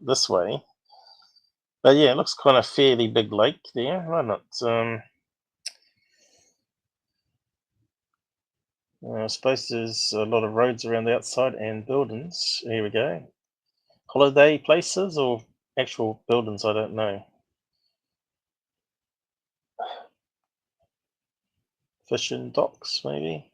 this way. But yeah, it looks kind of fairly big lake there, right? I suppose there's a lot of roads around the outside and buildings. Here we go. Holiday places or actual buildings, I don't know. Fishing docks, maybe.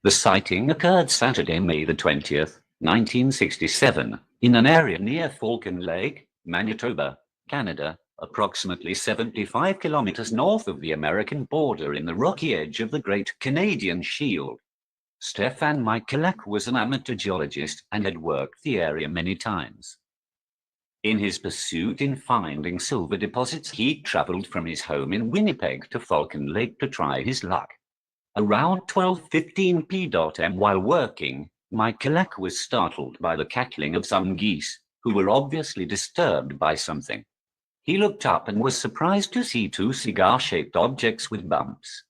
The sighting occurred Saturday, May the 20th, 1967, in an area near Falcon Lake, Manitoba, Canada, approximately 75 kilometers north of the American border in the rocky edge of the Great Canadian Shield. Stefan Michalak was an amateur geologist and had worked the area many times. In his pursuit in finding silver deposits, he traveled from his home in Winnipeg to Falcon Lake to try his luck. Around 12:15 p.m. while working, Michalak was startled by the cackling of some geese, who were obviously disturbed by something. He looked up and was surprised to see two cigar-shaped objects with bumps.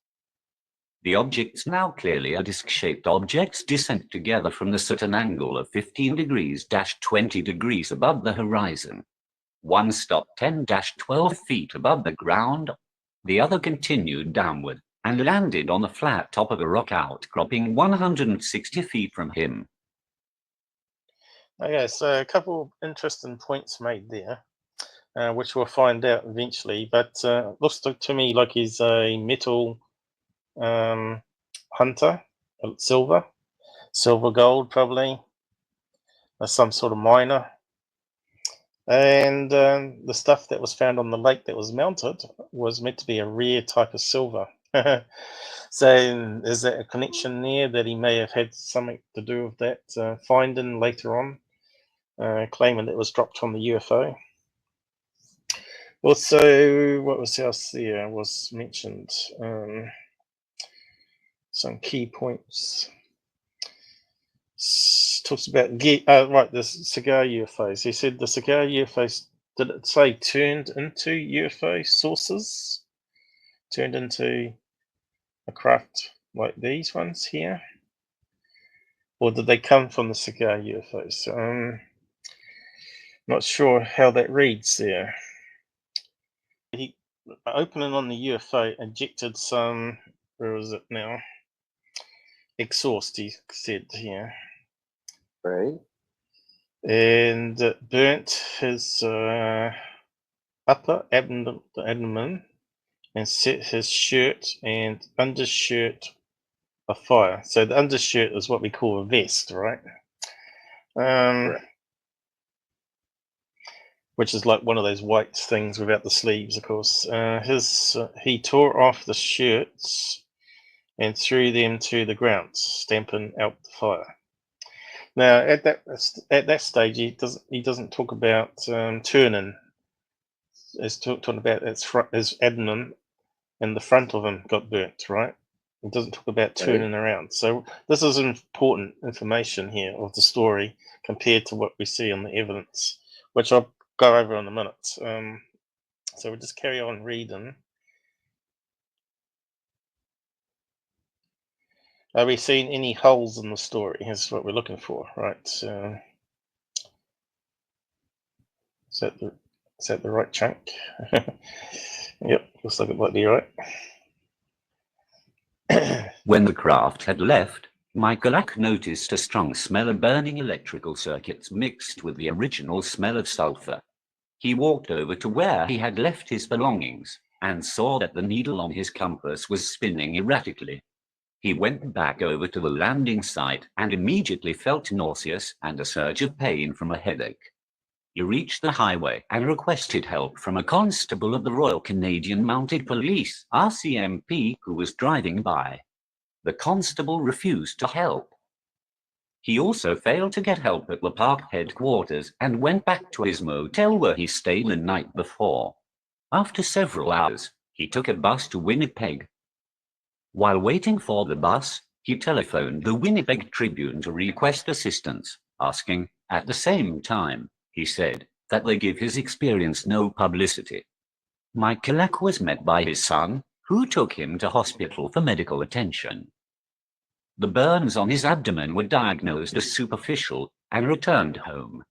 The objects, now clearly are disc-shaped objects, descend together from the certain angle of 15 degrees-20 degrees above the horizon. One stopped 10-12 feet above the ground. The other continued downward and landed on the flat top of a rock outcropping 160 feet from him. Okay, so a couple interesting points made there, which we'll find out eventually. But looks to me like he's a metal hunter, silver, gold probably, some sort of miner. And the stuff that was found on the lake that was mounted was meant to be a rare type of silver. So is that a connection there that he may have had something to do with that finding later on, claiming that it was dropped from the UFO? Also, what was else there was mentioned? Some key points. Talks about right, the cigar UFOs. He said the cigar UFOs, did it say turned into UFO sources? Turned into a craft like these ones here? Or did they come from the cigar UFOs? Not sure how that reads there. He, opening on the UFO, injected some, where is it now? Exhaust, he said here. Right. And it burnt his upper abdomen and set his shirt and undershirt afire. So the undershirt is what we call a vest, right? Right. Which is like one of those white things without the sleeves, of course. He tore off the shirts and threw them to the ground, stamping out the fire. Now, at that stage, he doesn't talk about turning. He's talking about his abdomen and the front of him got burnt, right? It doesn't talk about turning around. So this is important information here of the story compared to what we see on the evidence, which I'll go over in a minute. So we'll just carry on reading. Are we seeing any holes in the story? Is what we're looking for, right? Is that the right chunk? Yep, looks like it might be right. When the craft had left, Michalak noticed a strong smell of burning electrical circuits mixed with the original smell of sulfur. He walked over to where he had left his belongings and saw that the needle on his compass was spinning erratically. He went back over to the landing site and immediately felt nauseous and a surge of pain from a headache. He reached the highway and requested help from a constable of the Royal Canadian Mounted Police, RCMP, who was driving by. The constable refused to help. He also failed to get help at the park headquarters and went back to his motel where he stayed the night before. After several hours, he took a bus to Winnipeg. While waiting for the bus, he telephoned the Winnipeg Tribune to request assistance, asking, at the same time, he said, that they give his experience no publicity. Michalak was met by his son, who took him to hospital for medical attention. The burns on his abdomen were diagnosed as superficial and returned home.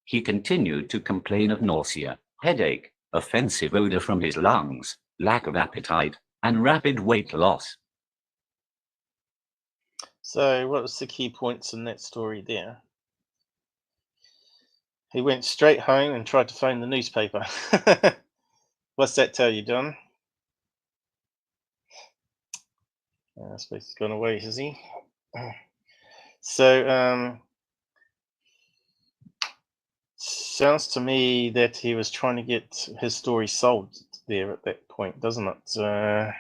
He continued to complain of nausea, headache, offensive odor from his lungs, lack of appetite, and rapid weight loss. So, what was the key points in that story there? He went straight home and tried to phone the newspaper. What's that tell you, John? I suppose he's gone away, has he? So, sounds to me that he was trying to get his story sold there at that point, doesn't it?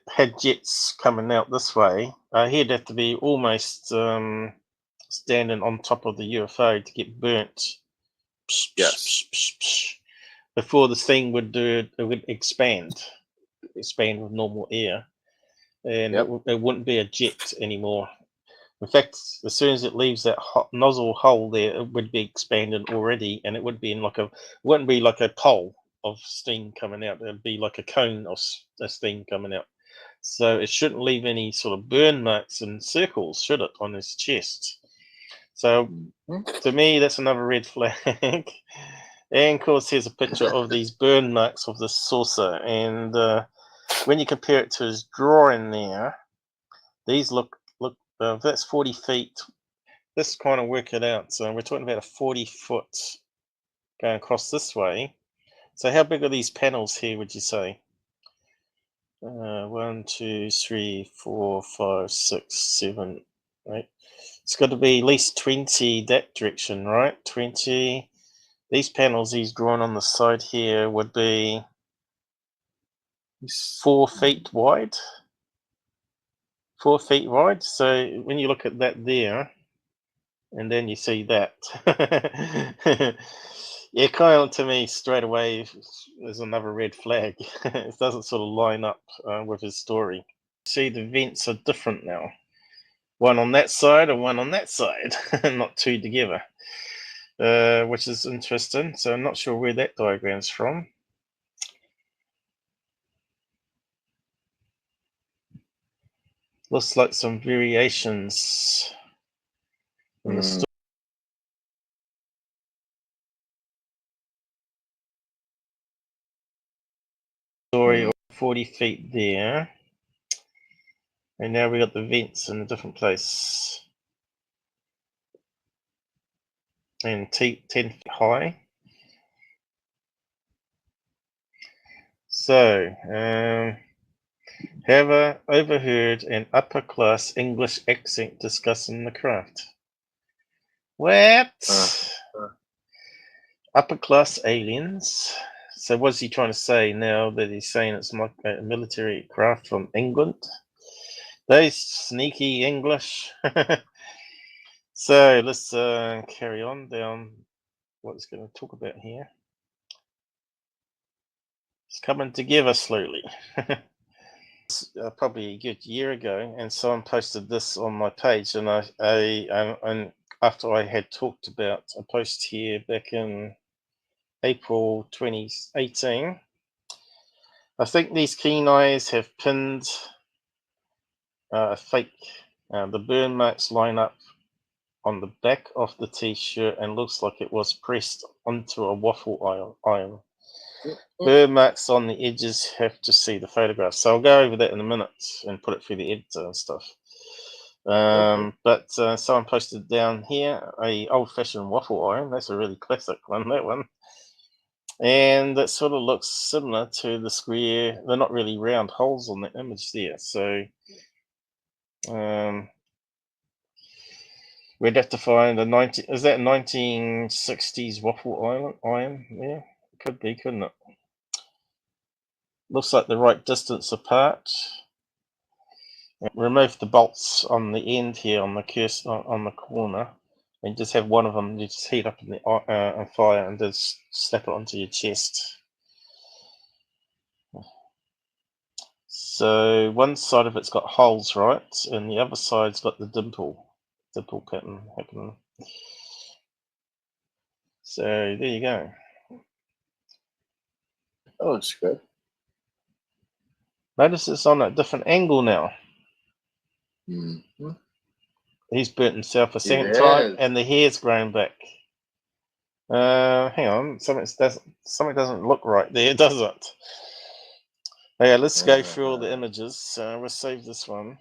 Had jets coming out this way, he'd have to be almost standing on top of the UFO to get burnt. Yes. Before the thing would do it would expand with normal air, and Yep. it wouldn't be a jet anymore. In fact, as soon as it leaves that hot nozzle hole there, it would be expanded already, and it would be in wouldn't be like a pole of steam coming out. It'd be like a cone of steam coming out. So it shouldn't leave any sort of burn marks and circles, should it, on his chest? So to me, that's another red flag. And of course, here's a picture of these burn marks of the saucer. And when you compare it to his drawing there, these look that's 40 feet. Let's kind of work it out. So we're talking about a 40-foot going across this way. So how big are these panels here, would you say? 1, 2, 3, 4, 5, 6, 7, 8. It's got to be at least 20 that direction, right? 20. These panels he's drawn on the side here would be 4 feet wide. 4 feet wide. So when you look at that there, and then you see that, yeah, kind of to me straight away there's another red flag. It doesn't sort of line up with his story. See, the vents are different now. One on that side and one on that side, not two together, which is interesting. So I'm not sure where that diagram's from. Looks like some variations in the story of 40 feet there. And now we got the vents in a different place. And 10 feet high. So, have I overheard an upper class English accent discussing the craft? What? Upper class aliens? So what's he trying to say now that he's saying it's not a military craft from England? Those sneaky English. So let's carry on down what he's going to talk about here. It's coming together slowly. Probably a good year ago, and someone posted this on my page, and and after I had talked about a post here back in April 2018, I think these keen eyes have pinned a fake. The burn marks line up on the back of the t-shirt and looks like it was pressed onto a waffle iron. Burn marks on the edges, have to see the photograph. So I'll go over that in a minute and put it through the editor and stuff. But someone posted down here a old-fashioned waffle iron. That's a really classic one, that one. And that sort of looks similar to the square. They're not really round holes on the image there. So we'd have to find a 1960s waffle iron? Yeah, could be, couldn't it? Looks like the right distance apart. Remove the bolts on the end here on the on the corner, and just have one of them. You just heat up in the on fire and just slap it onto your chest. So one side of it's got holes, right, and the other side's got the dimple pattern happening. So there you go. Oh, it's good. Notice it's on a different angle now. Mm-hmm. He's burnt himself a second He time, is. and the hair's grown back. Hang on, something doesn't look right there, does it? Okay, let's go through all the images. We'll save this one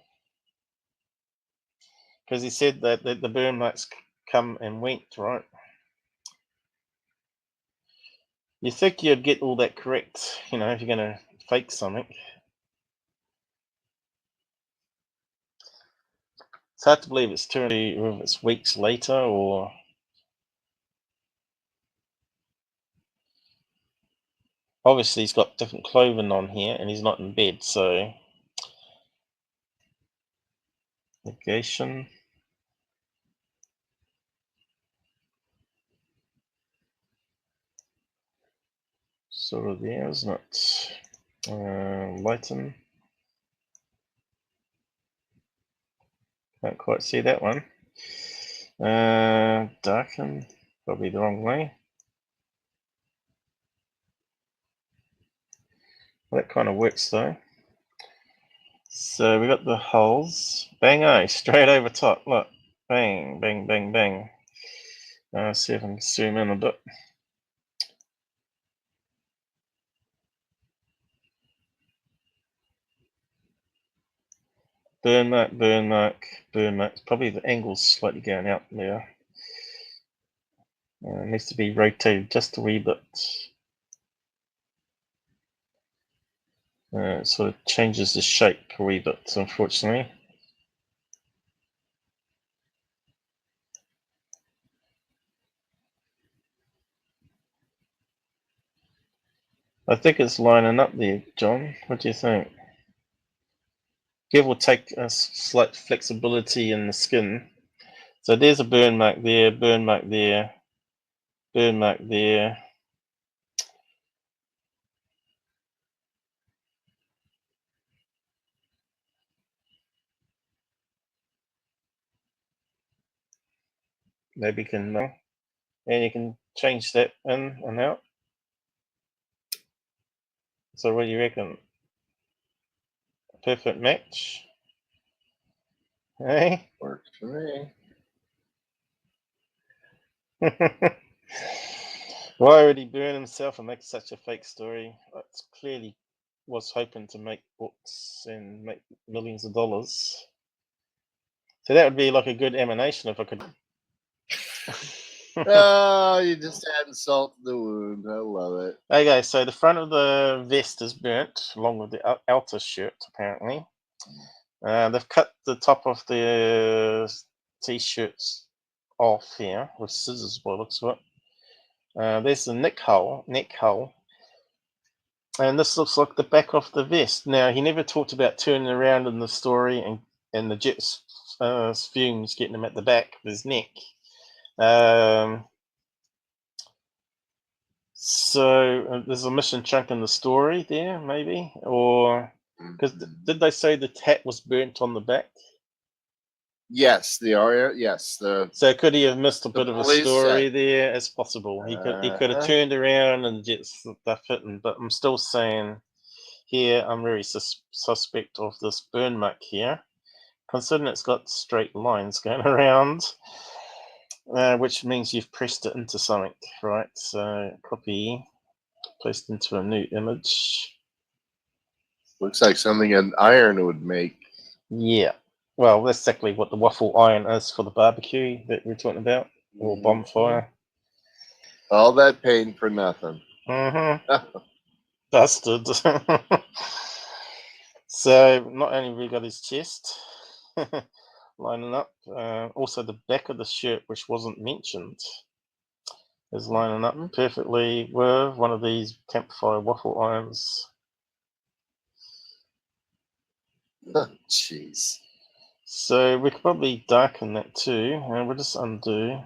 because he said that the burn marks come and went, right? You think you'd get all that correct, you know, if you're going to fake something. It's hard to believe it's it's weeks later, or obviously he's got different clothing on here and he's not in bed, so negation. Sort of there, isn't it? Lighten. Can't quite see that one. Darken. Probably the wrong way. That kind of works though. So we got the holes. Bang-o, straight over top. Look. Bang, bang, bang, bang. See if I can zoom in a bit. Burn mark, burn mark, burn mark. Probably the angle's slightly going out there. Needs to be rotated just a wee bit. It sort of changes the shape a wee bit, unfortunately. I think it's lining up there, John. What do you think? Give or take a slight flexibility in the skin. So there's a burn mark there, burn mark there, burn mark there. Maybe you can, and you can change that in and out. So what do you reckon? Perfect match? Hey? Works for me. Why would he burn himself and make such a fake story? It's clearly was hoping to make books and make millions of dollars. So that would be like a good emanation if I could. Oh, you just add salt to the wound. I love it. Okay, so the front of the vest is burnt along with the outer shirt, apparently. They've cut the top of the t-shirts off here with scissors, by the looks of it. There's the neck hole, and this looks like the back of the vest. Now, he never talked about turning around in the story and the jet fumes getting him at the back of his neck. So there's a missing chunk in the story there, maybe, or because did they say the hat was burnt on the back? Yes, the Aria. Yes, the. So could he have missed a bit of a story set. there? It's possible. He could have turned around and jet stuff hitting, but I'm still saying here I'm very suspect of this burn mark here, considering it's got straight lines going around. Which means you've pressed it into something, right? So copy, placed into a new image. Looks like something an iron would make. Yeah. Well, that's exactly what the waffle iron is for the barbecue that we're talking about, or bonfire. All that pain for nothing. Mm-hmm. Busted. So not only have we got his chest lining up, also the back of the shirt, which wasn't mentioned, is lining up perfectly with one of these campfire waffle irons. Jeez. So we could probably darken that too. We'll just undo.